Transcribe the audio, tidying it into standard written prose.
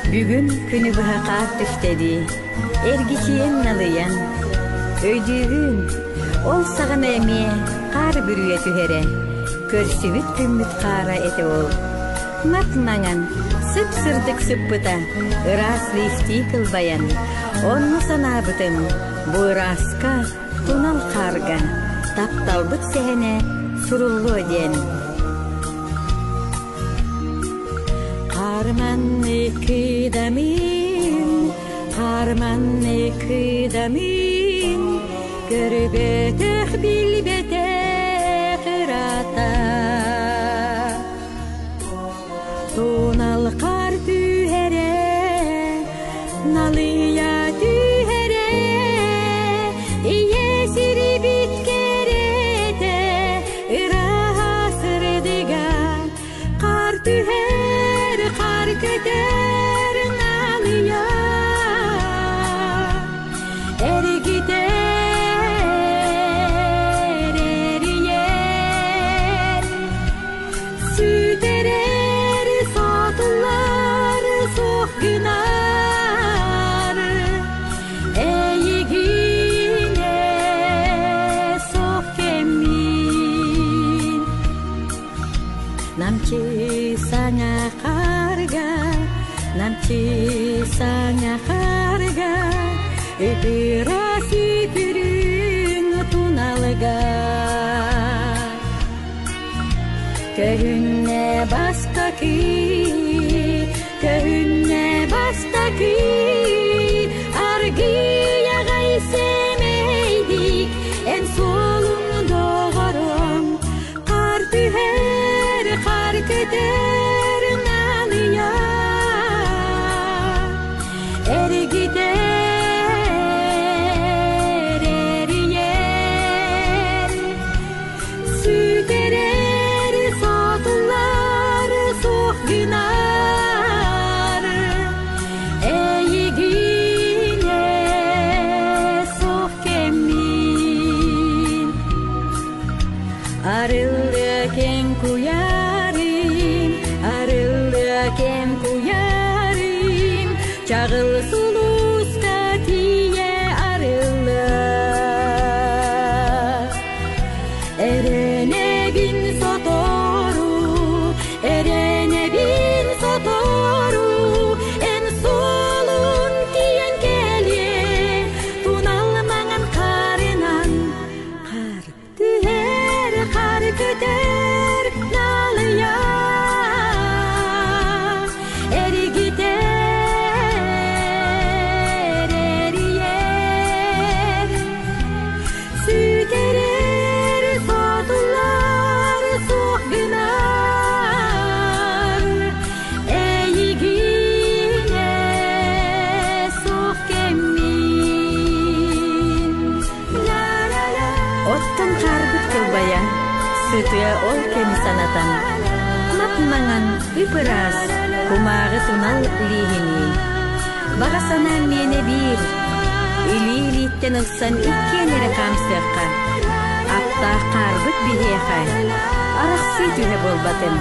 Бүгүн күнү быһакаат түстеди, эргичиен налыян. Өйдүүгүн, ол сагына эмие каар бүрүе түһере, көрсүбүт күммүт каара эте ол. Матмаңан, сып-сырдык сыппыта, ырас лифти кылбаян. Онну санаабытым, бу ыраска тунал карга, тапталбыт сехене суруллу ден. Карманны кыдамин, көрбөтөх билбетэх ырата. Тунал кар түйере, налыя түйере, иесири биткерете, ырасырдыга. Кар түйер, кар кетер, налыя, эргитер, эриер, сүтерер, сатылар, сохгынар, эйигине сохкемин. Намчи саңа карга, эпираси түрүн туналга. Көгүнне бастаки, аргыя гайсемейдик, эн солун догором. Кар түһер, кар кетер, налыя, эргитер, эриер, сүтерер, сатылар, сохгынар, эйигине сохкемин. Арылы кен куярым, чагыл сулуска тие арылы. Эрене бин сотору, эн солун тиен келе, туналмаңан карынан. Кар түһер, кар кетер, налыя, эргитер, эриер, сүтерер, сатылар, сохгынар, эйигине сохкемин. Оттон карбыт кылбая, сытыя ол кеми санатан. Матмаңан ыпырас, кумагы тунал лигини. Багасанан мене бир, илиттен ыксан иккенере камсыакка. Апта карбыт бихехай, арақсы түһе болбатын.